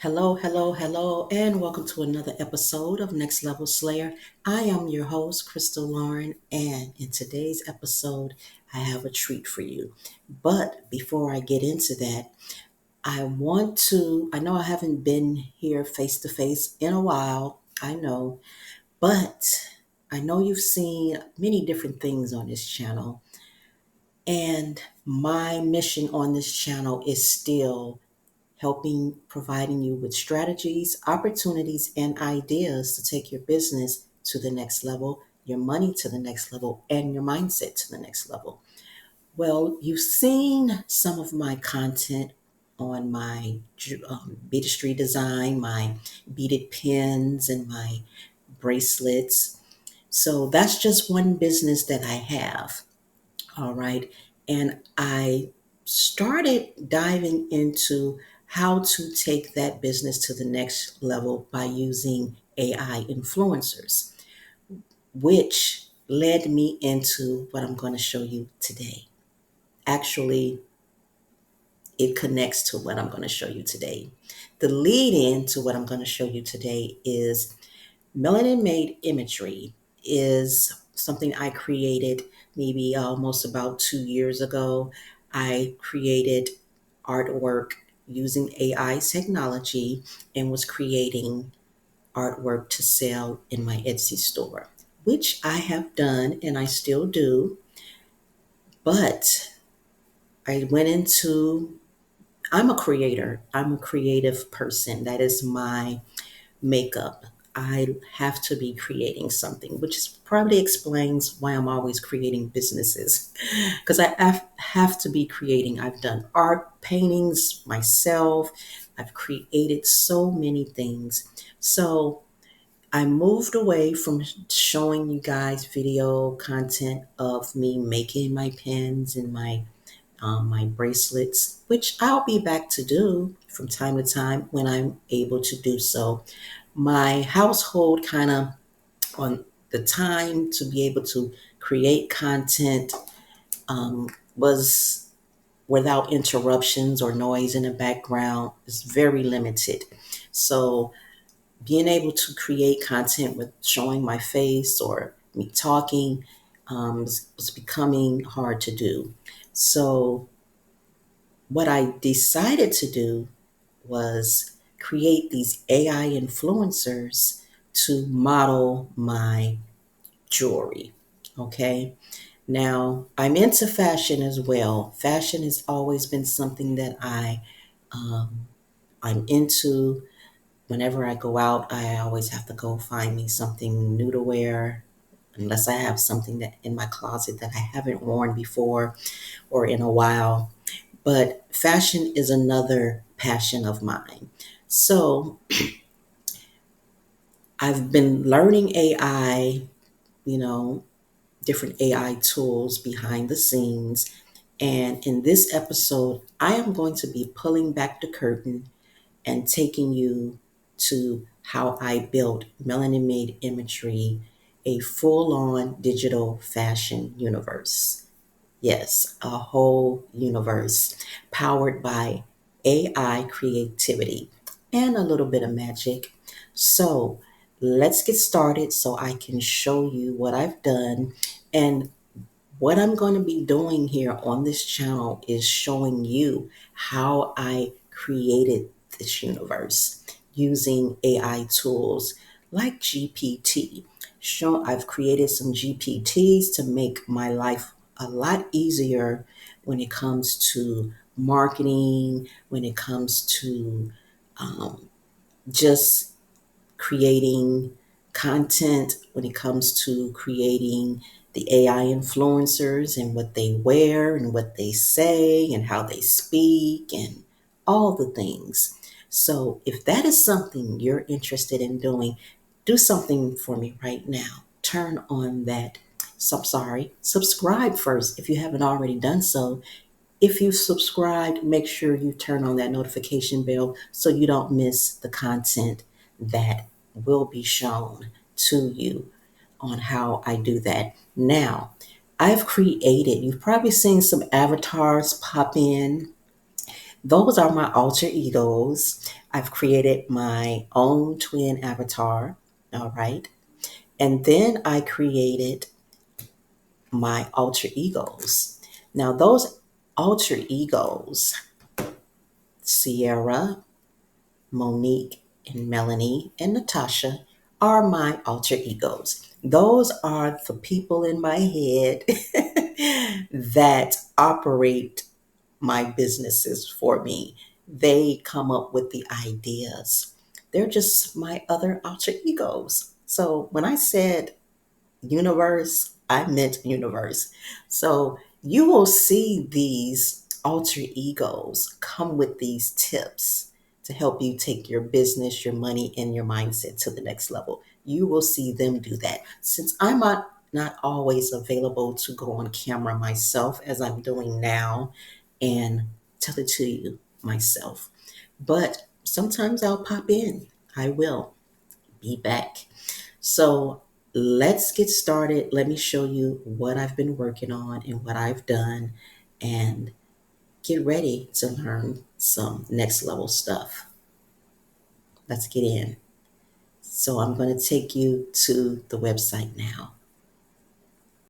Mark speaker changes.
Speaker 1: Hello, hello, hello, and welcome to another episode of Next Level Slayer. I am your host, Crystal Lauren, and in today's episode, I have a treat for you. But before I get into that, I know I haven't been here face to face in a while, I know, but I know you've seen many different things on this channel, and my mission on this channel is still providing you with strategies, opportunities, and ideas to take your business to the next level, your money to the next level, and your mindset to the next level. Well, you've seen some of my content on my beadistry design, my beaded pins, and my bracelets. So that's just one business that I have. All right. And I started diving into how to take that business to the next level by using AI influencers, which led me into what I'm going to show you today. Actually, it connects to what I'm going to show you today. The lead in to what I'm going to show you today is melanin made imagery is something I created maybe almost about 2 years ago. I created artwork using AI technology and was creating artwork to sell in my Etsy store, which I have done and I still do. But I went into, I'm a creator, I'm a creative person. That is my makeup. I have to be creating something, which probably explains why I'm always creating businesses because have to be creating. I've done art paintings myself. I've created so many things. So I moved away from showing you guys video content of me making my pins and my bracelets, which I'll be back to do from time to time when I'm able to do so. My household kind of on the time to be able to create content was without interruptions or noise in the background is very limited. So being able to create content with showing my face or me talking was becoming hard to do. So what I decided to do was create these AI influencers to model my jewelry. Okay. Now, I'm into fashion as well. Fashion has always been something that um, I'm into. Whenever I go out, I always have to go find me something new to wear, unless I have something that in my closet that I haven't worn before or in a while. But fashion is another passion of mine. So I've been learning AI, you know, different AI tools behind the scenes. And in this episode, I am going to be pulling back the curtain and taking you to how I built Melanin Made Imagery, a full on digital fashion universe. Yes, a whole universe powered by AI creativity and a little bit of magic. So let's get started so I can show you what I've done. And what I'm going to be doing here on this channel is showing you how I created this universe using AI tools like GPT. I've created some GPTs to make my life a lot easier when it comes to marketing, when it comes to um, just creating content, when it comes to creating the AI influencers and what they wear and what they say and how they speak and all the things. So, if that is something you're interested in doing, do something for me right now. Turn on that. Subscribe first if you haven't already done so. If you subscribed, make sure you turn on that notification bell so you don't miss the content that will be shown to you on how I do that. Now, you've probably seen some avatars pop in Those are my alter egos. I've created my own twin avatar. All right. And then I created my alter egos. Now, those alter egos, Sierra, Monique, and Melanie, and Natasha, are my alter egos. Those are the people in my head that operate my businesses for me. They come up with the ideas. They're just my other alter egos. So when I said universe, I meant universe. So you will see these alter egos come with these tips to help you take your business, your money, and your mindset to the next level. You will see them do that. Since I'm not always available to go on camera myself as I'm doing now and tell it to you myself, but sometimes I'll pop in. I will be back. So let's get started. Let me show you what I've been working on and what I've done, and get ready to learn some next level stuff. Let's get in. So I'm going to take you to the website now.